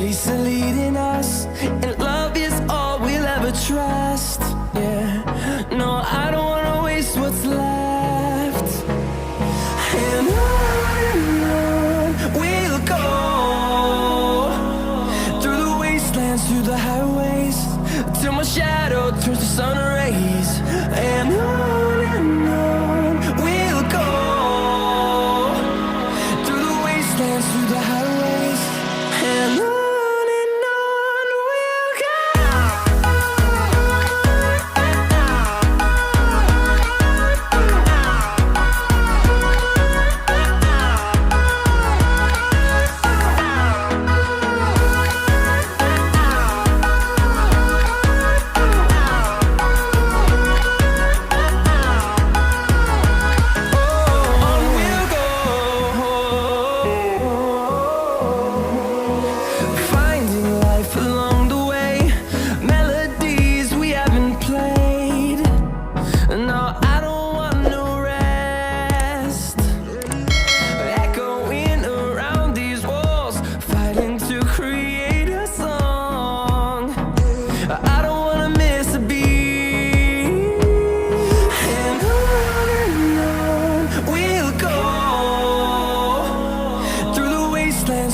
chase are leading us, and love is all we'll ever trust. Yeah, no, I don't wanna waste what's left. And on we'll go, through the wastelands, through the highways, till my shadow turns to sun rays. And on we'll go, through the wastelands, through the highways, and on we'll go.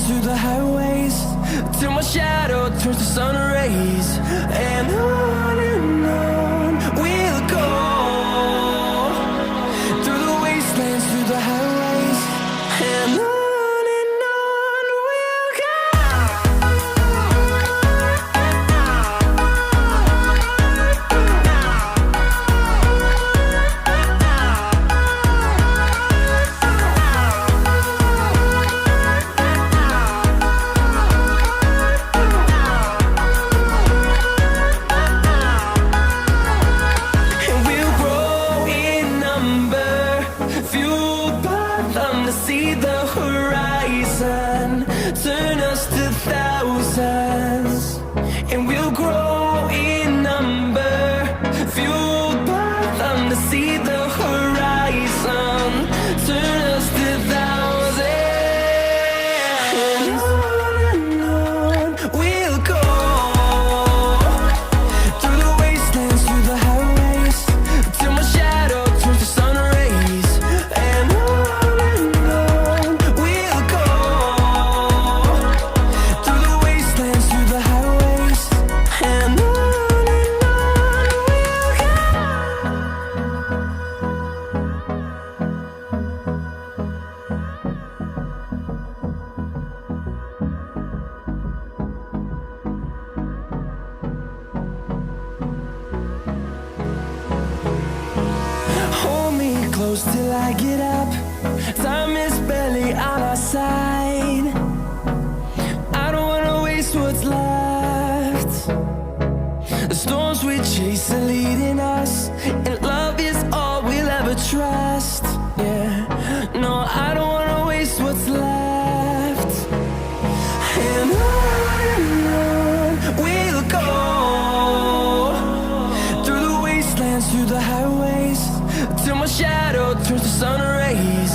Through the highways, till my shadow turns to sun rays. And on we'll go, through the wastelands, through the highways, and on we'll go. See the horizon, turn us to thousands, and we'll grow in number, fueled by them to see the horizon, turn us to thousands, and on we'll go, through the wastelands, through the highways, till my shadow turns to sun rays. And close till I get up. Time is barely on our side. I don't wanna waste what's left. The storms we chase are leading us, and love is all we'll ever trust. Yeah, no, I don't wanna waste what's left. And on we'll go, through the wastelands, through the highways, till my shadow turns to sun rays.